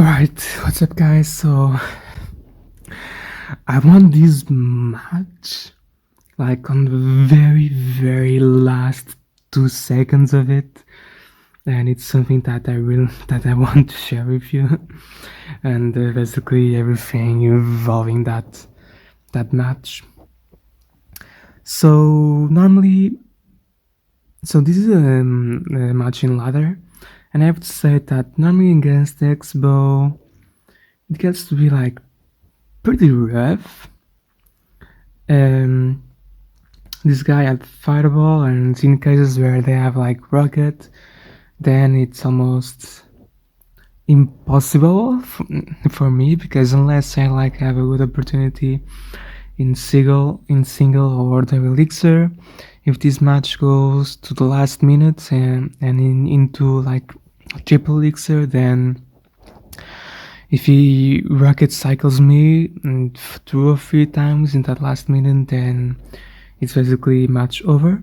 Alright, what's up guys? So I won this match like on the very last 2 seconds of it, and it's something that I want to share with you, and basically everything involving that match. So normally, this is a match in ladder, and I have to say that normally against the Expo, it gets to be like pretty rough. Um, this guy had fireball, and in cases where they have like rocket, then it's almost impossible for me, because unless I like have a good opportunity in single or the elixir, if this match goes to the last minute and into like triple elixir, then if he rocket cycles me 2 or 3 times in that last minute, then it's basically match over.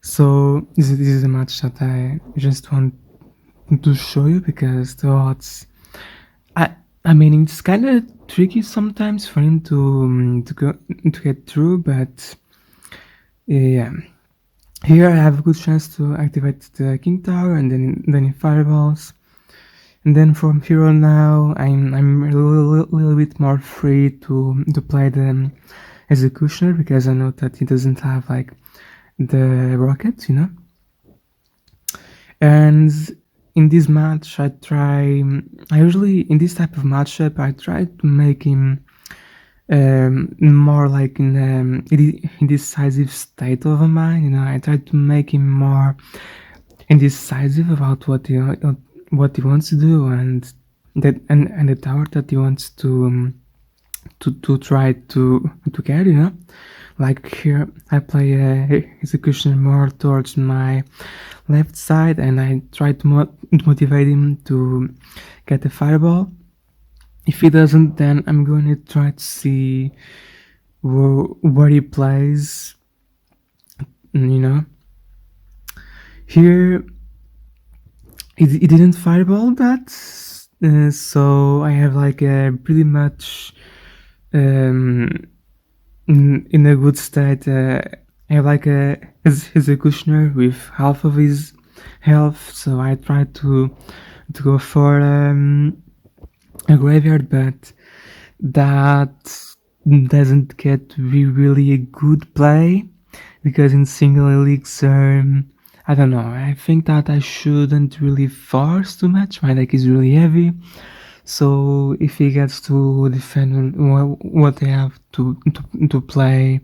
So this is a match that I just want to show you, because the odds, I mean, it's kind of tricky sometimes for him to get through, but yeah. Here I have a good chance to activate the king tower, and then in fireballs. And then from here on now, I'm a little bit more free to play the executioner, because I know that he doesn't have like the rockets, And in this match, I usually in this type of matchup, I try to make him more like in indecisive state of mind. I try to make him more indecisive about what he wants to do, and the tower that he wants to try to get. Like here, I play executioner more towards my left side, and I try to motivate him to get the fireball. If he doesn't, then I'm going to try to see where he plays. Here it didn't fireball that, so I have like a pretty much in a good state. I have like a executioner with half of his health, so I try to go for a graveyard, but that doesn't get to be really a good play, because in single elixir, I don't know, I think that I shouldn't really force too much. My deck is really heavy, so if he gets to defend what they have to play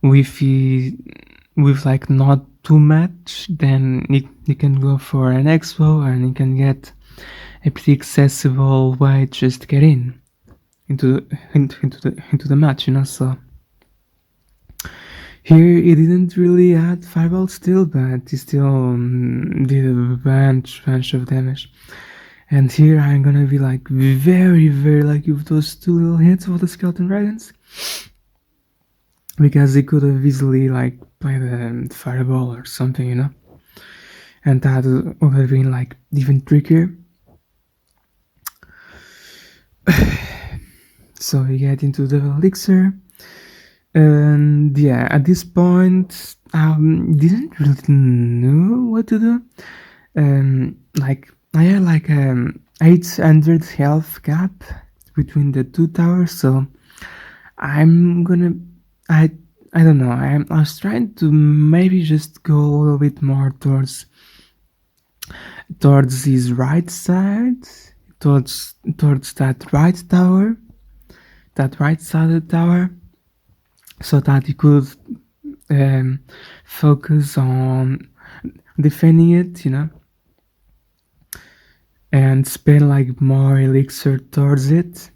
with like not too much, then he can go for an expo, and he can get a pretty accessible way to just get into the match, So here he didn't really add fireball still, but he still did a bunch of damage. And here I'm gonna be like very lucky with those 2 little hits of the skeleton dragons, because he could have easily like played a fireball or something, and that would have been like even trickier. So we get into the elixir, and yeah, at this point didn't really know what to do. Like I had like 800 health gap between the 2 towers, so I'm gonna I don't know, I was trying to maybe just go a little bit more towards his right side, towards that right tower, that right sided tower, so that he could focus on defending it, and spend like more elixir towards it.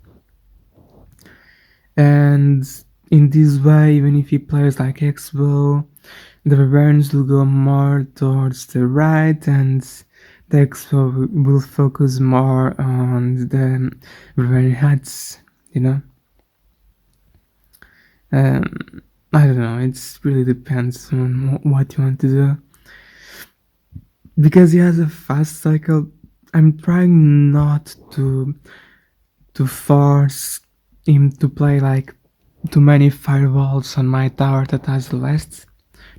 And in this way, even if he plays like Expo, the barbarians will go more towards the right, and the Expo will focus more on the barbarian huts, I don't know, it really depends on what you want to do. Because he has a fast cycle, I'm trying not to force him to play like too many fireballs on my tower that has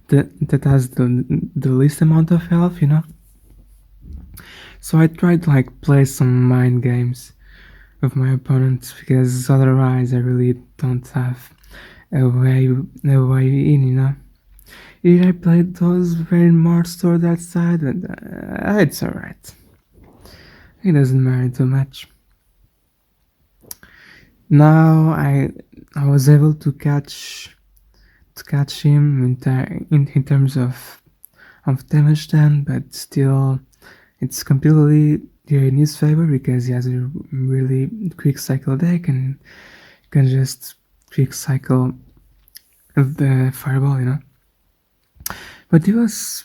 that has the least amount of health, you know. So I tried to like play some mind games with my opponents because otherwise I really don't have a way in, you know. If I played those very much toward that side, but it's alright. It doesn't matter too much. Now I was able to catch him in terms of damage then, but still it's completely in his favor because he has a really quick cycle deck and can just quick cycle the fireball, you know. But he was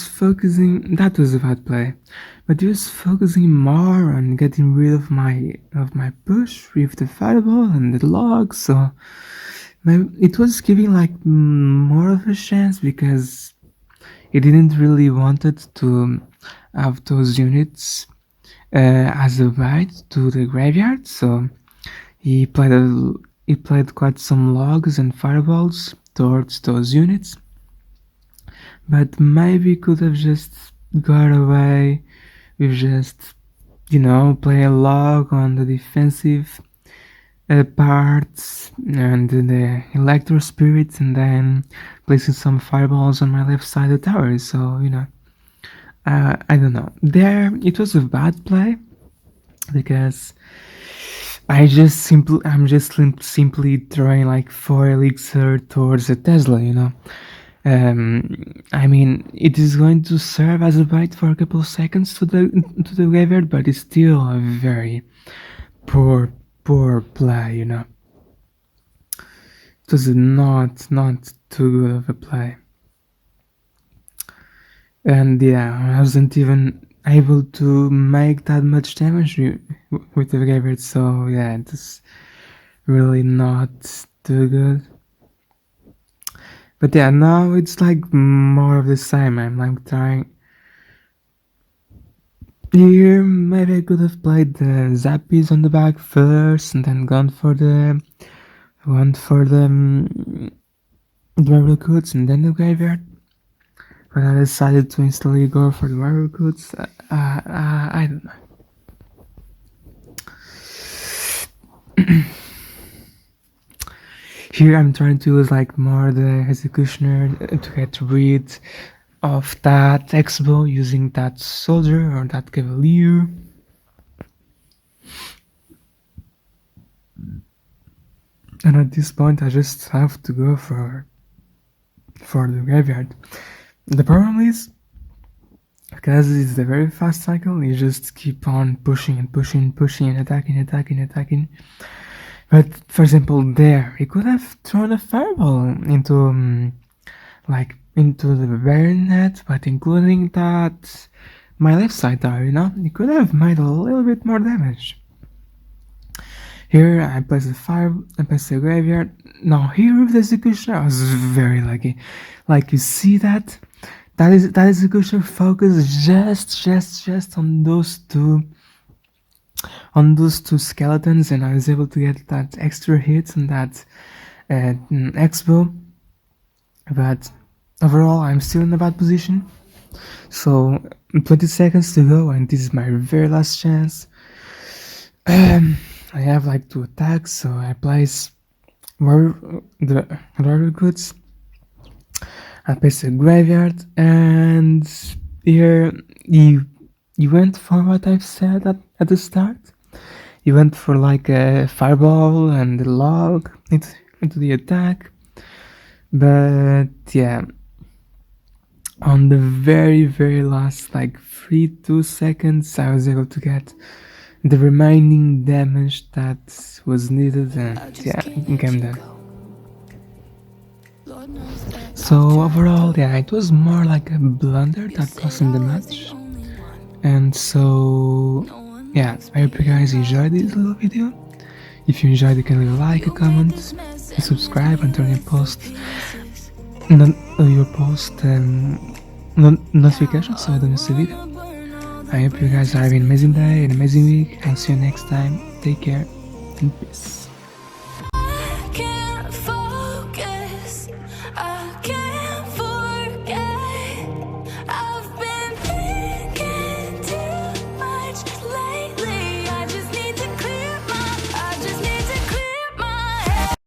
focusing. That was a bad play, but he was focusing more on getting rid of my push with the fireball and the log. So it was giving like more of a chance because he didn't really wanted to have those units as a bite to the graveyard. So he played he played quite some logs and fireballs towards those units, but maybe could have just got away with just play a log on the defensive parts and the electro spirits, and then placing some fireballs on my left side of the tower. So I don't know. There, it was a bad play because I'm just simply throwing like 4 elixir towards a Tesla. I mean, it is going to serve as a bait for a couple of seconds to the graveyard, but it's still a very poor play. It was not too good of a play, and yeah, I wasn't even able to make that much damage with the graveyard. So yeah, it's really not too good. But yeah, now it's like more of the same. I'm like trying. Here, maybe I could have played the Zappies on the back first, and then gone for the Recruits and then the Graveyard. But I decided to instantly go for the Recruits. I don't know. Here I'm trying to use like more the Executioner to get rid of that Expo using that Soldier or that Cavalier. And at this point I just have to go for the Graveyard. The problem is, because it's a very fast cycle, you just keep on pushing and attacking. But for example, there he could have thrown a fireball into the baronet, but including that my left side tower, he could have made a little bit more damage. Here I place the graveyard. Now here with the executioner, I was very lucky. Like, you see that executioner focus just on those two skeletons, and I was able to get that extra hit on that expo. But overall, I'm still in a bad position. So 20 seconds to go, and this is my very last chance. I have like 2 attacks, so I place the rare goods. I place a graveyard, and here you went for what I've said at the start. You went for like a fireball and a log into the attack. But yeah, on the very last like 2 seconds, I was able to get the remaining damage that was needed, and yeah, game done. So overall, yeah, it was more like a blunder that cost him the match. And so yeah, I hope you guys enjoyed this little video. If you enjoyed, you can leave a like, a comment, and subscribe, and turn your notifications so I don't miss a video. I hope you guys are having an amazing day, an amazing week, and see you next time. Take care and peace. Can't